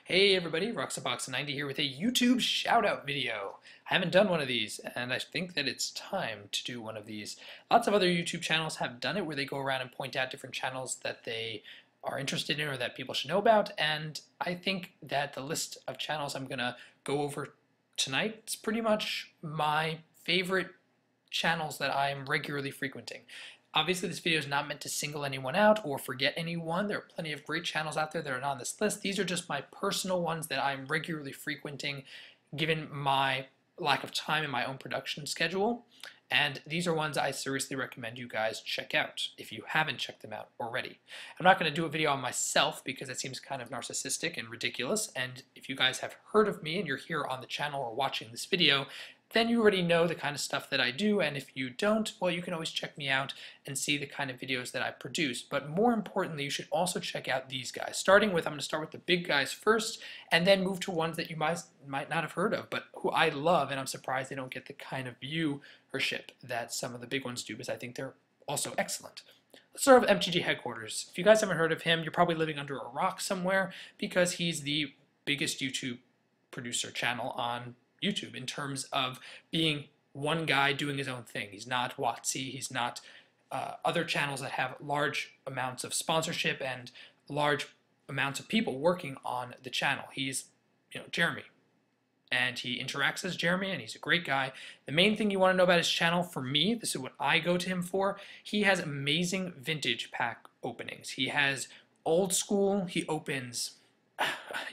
Hey everybody, Roxabox90 here with a YouTube shout-out video. I haven't done one of these, and I think that it's time to do one of these. Lots of other YouTube channels have done it where they go around and point out different channels that they are interested in or that people should know about, and I think that the list of channels I'm going to go over tonight is pretty much my favorite channels that I'm regularly frequenting. Obviously, this video is not meant to single anyone out or forget anyone. There are plenty of great channels out there that are not on this list. These are just my personal ones that I'm regularly frequenting given my lack of time in my own production schedule. And these are ones I seriously recommend you guys check out if you haven't checked them out already. I'm not going to do a video on myself because it seems kind of narcissistic and ridiculous. And if you guys have heard of me and you're here on the channel or watching this video, then you already know the kind of stuff that I do, and if you don't, well, you can always check me out and see the kind of videos that I produce. But more importantly, you should also check out these guys. I'm going to start with the big guys first, and then move to ones that you might not have heard of, but who I love, and I'm surprised they don't get the kind of viewership that some of the big ones do, because I think they're also excellent. Let's start with MTG Headquarters. If you guys haven't heard of him, you're probably living under a rock somewhere, because he's the biggest YouTube producer channel on YouTube in terms of being one guy doing his own thing. He's not Watsy, he's not other channels that have large amounts of sponsorship and large amounts of people working on the channel. He's, Jeremy, and he interacts as Jeremy, and he's a great guy. The main thing you want to know about his channel, for me, this is what I go to him for, he has amazing vintage pack openings. He has old school, he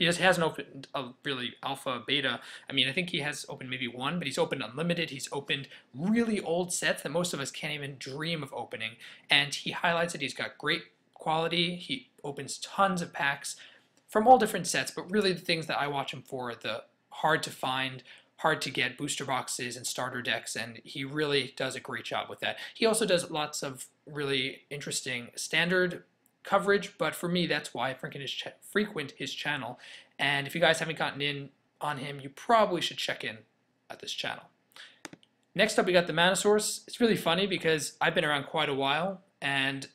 hasn't opened a really alpha, beta. I mean, I think he has opened maybe one, but he's opened unlimited. He's opened really old sets that most of us can't even dream of opening. And he highlights that he's got great quality. He opens tons of packs from all different sets, but really the things that I watch him for are the hard to find, hard to get booster boxes and starter decks, and he really does a great job with that. He also does lots of really interesting standard coverage, but for me, that's why I frequent his channel. And if you guys haven't gotten in on him, you probably should check in at this channel. Next up, we got the Mana Source. It's really funny because I've been around quite a while, and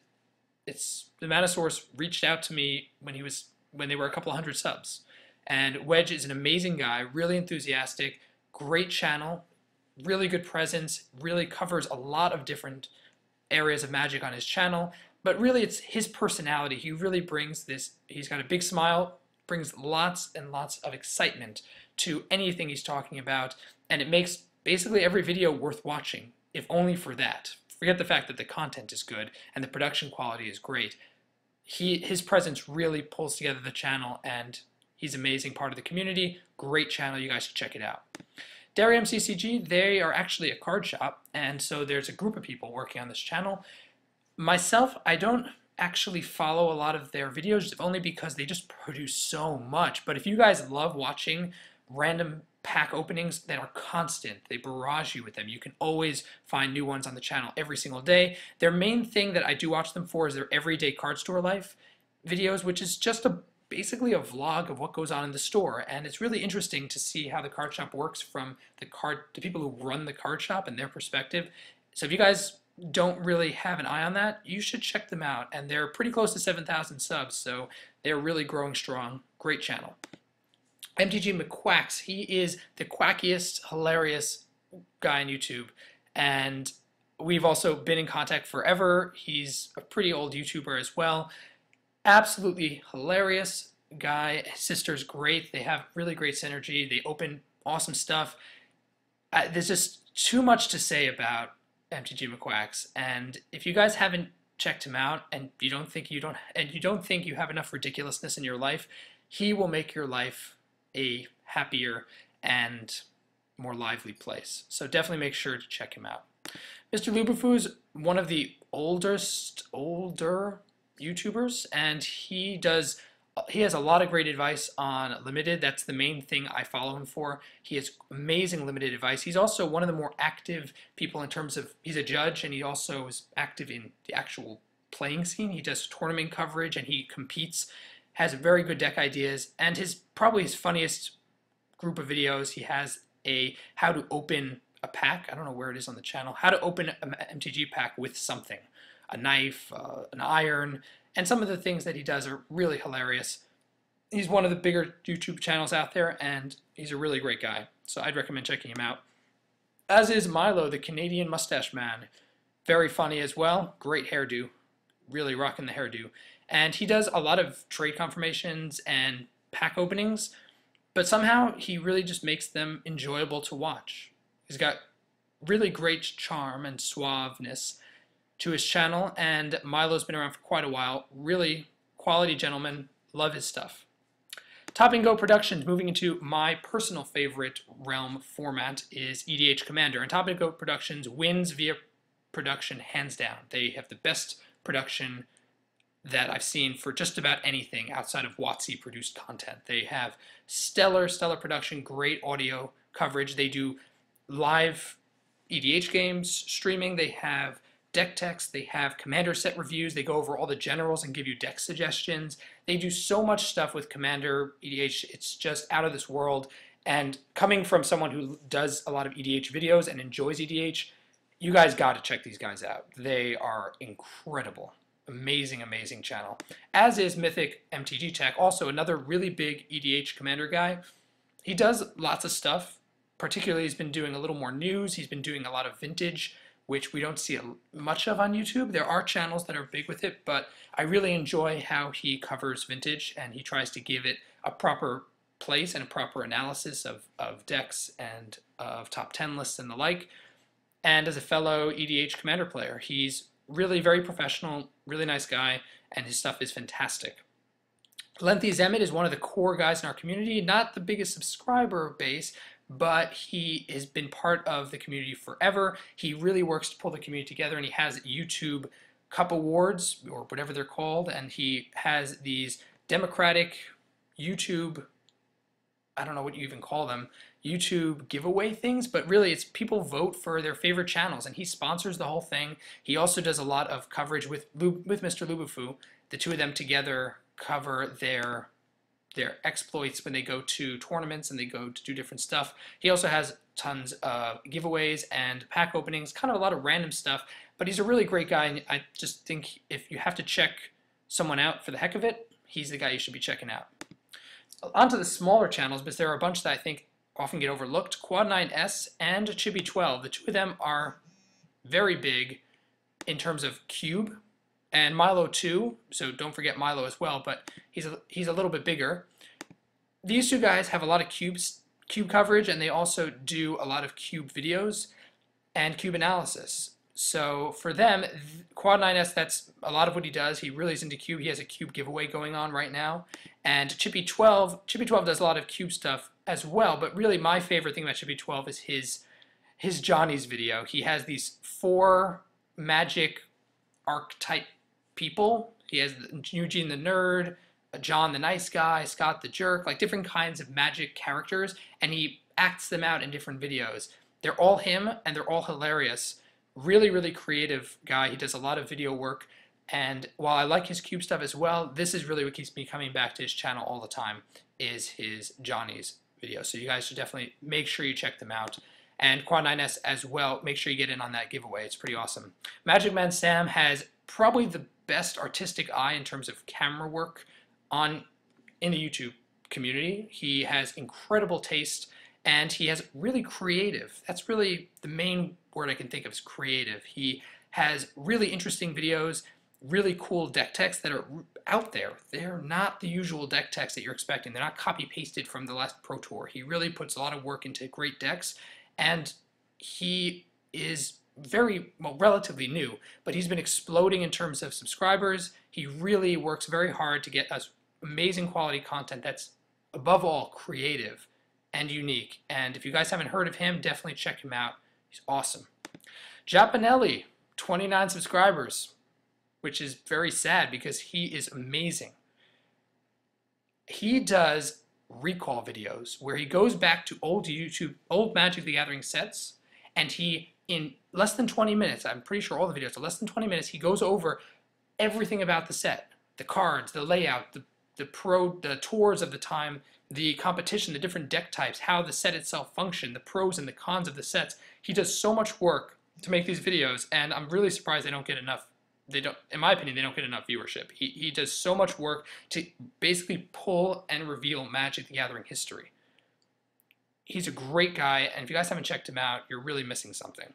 the Mana Source reached out to me when they were a couple hundred subs. And Wedge is an amazing guy, really enthusiastic, great channel, really good presence, really covers a lot of different areas of Magic on his channel. But really, it's his personality. He really brings this, he's got a big smile, brings lots and lots of excitement to anything he's talking about, and it makes basically every video worth watching, if only for that. Forget the fact that the content is good and the production quality is great. His presence really pulls together the channel, and he's an amazing part of the community. Great channel, you guys should check it out. Derry MCCG, they are actually a card shop, and so there's a group of people working on this channel. Myself, I don't actually follow a lot of their videos, only because they just produce so much. But if you guys love watching random pack openings that are constant, they barrage you with them, you can always find new ones on the channel every single day. Their main thing that I do watch them for is their everyday card store life videos, which is just basically a vlog of what goes on in the store. And it's really interesting to see how the card shop works from the people who run the card shop and their perspective. So if you guys don't really have an eye on that, you should check them out. And they're pretty close to 7,000 subs, so they're really growing strong. Great channel. MTG McQuacks, he is the quackiest, hilarious guy on YouTube. And we've also been in contact forever. He's a pretty old YouTuber as well. Absolutely hilarious guy. His sister's great. They have really great synergy. They open awesome stuff. There's just too much to say about MTG McQuacks, and if you guys haven't checked him out and you don't think you have enough ridiculousness in your life, he will make your life a happier and more lively place. So definitely make sure to check him out. Mr. Lubifu's one of the older YouTubers, and he has a lot of great advice on limited. That's the main thing I follow him for. He has amazing limited advice. He's also one of the more active people in terms of, he's a judge, and he also is active in the actual playing scene. He does tournament coverage and he competes, has very good deck ideas, and probably his funniest group of videos, he has a how to open a pack. I don't know where it is on the channel. How to open an MTG pack with something. A knife, an iron, and some of the things that he does are really hilarious. He's one of the bigger YouTube channels out there, and he's a really great guy. So I'd recommend checking him out. As is Milo, the Canadian mustache man. Very funny as well. Great hairdo. Really rocking the hairdo. And he does a lot of trade confirmations and pack openings, but somehow he really just makes them enjoyable to watch. He's got really great charm and suaveness to his channel, and Milo's been around for quite a while. Really quality gentleman. Love his stuff. Top and Go Productions, moving into my personal favorite realm format, is EDH Commander. And Top and Go Productions wins via production hands down. They have the best production that I've seen for just about anything outside of WotC produced content. They have stellar production, great audio coverage. They do live EDH games, streaming. They have deck techs, they have commander set reviews, they go over all the generals and give you deck suggestions. They do so much stuff with Commander EDH, it's just out of this world. And coming from someone who does a lot of EDH videos and enjoys EDH, you guys got to check these guys out. They are incredible. Amazing, amazing channel. As is Mythic MTG Tech, also another really big EDH Commander guy. He does lots of stuff. Particularly, he's been doing a little more news. He's been doing a lot of vintage, which we don't see much of on YouTube. There are channels that are big with it, but I really enjoy how he covers vintage, and he tries to give it a proper place and a proper analysis of decks and of top 10 lists and the like. And as a fellow EDH Commander player, he's really very professional, really nice guy, and his stuff is fantastic. Lengthy Zemit is one of the core guys in our community, not the biggest subscriber base, but he has been part of the community forever. He really works to pull the community together, and he has YouTube Cup Awards, or whatever they're called, and he has these democratic YouTube, I don't know what you even call them, YouTube giveaway things, but really it's people vote for their favorite channels, and he sponsors the whole thing. He also does a lot of coverage with Mr. Lubufu. The two of them together cover their exploits when they go to tournaments and they go to do different stuff. He also has tons of giveaways and pack openings, kind of a lot of random stuff, but he's a really great guy, and I just think if you have to check someone out for the heck of it, he's the guy you should be checking out. Onto the smaller channels, because there are a bunch that I think often get overlooked. Quad9S and Chibi12, the two of them are very big in terms of cube, and Milo too, so don't forget Milo as well, but he's a little bit bigger. These two guys have a lot of cube coverage, and they also do a lot of cube videos and cube analysis. So for them, Quad9S, that's a lot of what he does. He really is into cube. He has a cube giveaway going on right now. And Chippy12 does a lot of cube stuff as well, but really my favorite thing about Chippy12 is his Johnny's video. He has these 4 magic archetype people. He has Eugene the Nerd, John the Nice Guy, Scott the Jerk, like different kinds of magic characters, and he acts them out in different videos. They're all him, and they're all hilarious. Really, really creative guy. He does a lot of video work, and while I like his cube stuff as well, this is really what keeps me coming back to his channel all the time, is his Johnny's videos. So you guys should definitely make sure you check them out. And Quad9S as well, make sure you get in on that giveaway. It's pretty awesome. Magic Man Sam has probably the best artistic eye in terms of camera work in the YouTube community. He has incredible taste, and he has really creative. That's really the main word I can think of, is creative. He has really interesting videos, really cool deck techs that are out there. They're not the usual deck techs that you're expecting. They're not copy-pasted from the last Pro Tour. He really puts a lot of work into great decks, and he is very, well, relatively new, but he's been exploding in terms of subscribers. He really works very hard to get us amazing quality content that's, above all, creative and unique. And if you guys haven't heard of him, definitely check him out. He's awesome. Japanelli, 29 subscribers, which is very sad because he is amazing. He does recall videos where he goes back to old Magic the Gathering sets, and he, in less than 20 minutes, I'm pretty sure all the videos are less than 20 minutes, he goes over everything about the set, the cards, the layout, the tours of the time, the competition, the different deck types, how the set itself functions, the pros and the cons of the sets. He does so much work to make these videos, and I'm really surprised they don't get enough they don't, in my opinion, they don't get enough viewership. He does so much work to basically pull and reveal Magic the Gathering history. He's a great guy, and if you guys haven't checked him out, you're really missing something.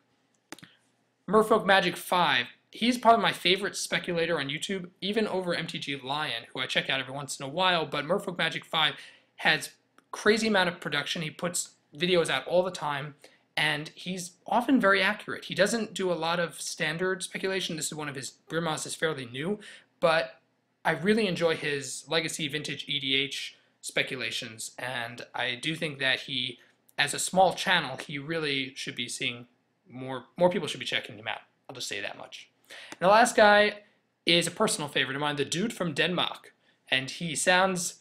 Merfolk Magic 5. He's probably my favorite speculator on YouTube, even over MTG Lion, who I check out every once in a while, but Merfolk Magic 5 has crazy amount of production. He puts videos out all the time, and he's often very accurate. He doesn't do a lot of standard speculation. This is one of his, Grimmas is fairly new, but I really enjoy his Legacy Vintage EDH speculations, and I do think that he, as a small channel, he really should be seeing more people should be checking him out. I'll just say that much. And the last guy is a personal favorite of mine, the dude from Denmark. And he sounds,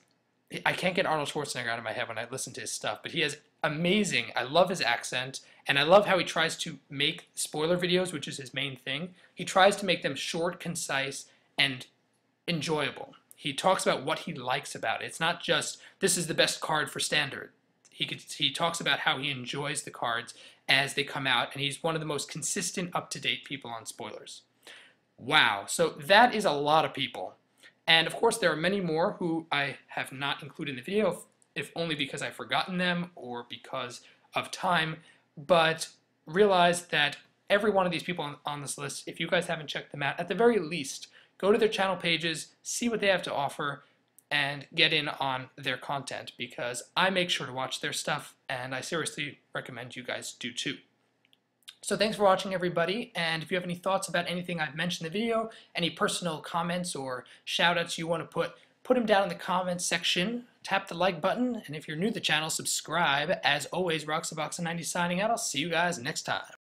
I can't get Arnold Schwarzenegger out of my head when I listen to his stuff, but he is amazing. I love his accent, and I love how he tries to make spoiler videos, which is his main thing. He tries to make them short, concise, and enjoyable. He talks about what he likes about it. It's not just, this is the best card for standard. He talks about how he enjoys the cards as they come out, and he's one of the most consistent, up-to-date people on spoilers. Wow, so that is a lot of people. And of course, there are many more who I have not included in the video, if only because I've forgotten them or because of time. But realize that every one of these people on this list, if you guys haven't checked them out, at the very least, go to their channel pages, see what they have to offer, and get in on their content, because I make sure to watch their stuff, and I seriously recommend you guys do too. So thanks for watching, everybody, and if you have any thoughts about anything I've mentioned in the video, any personal comments or shoutouts you want to put them down in the comments section. Tap the like button, and if you're new to the channel, subscribe. As always, Roxabox90 signing out. I'll see you guys next time.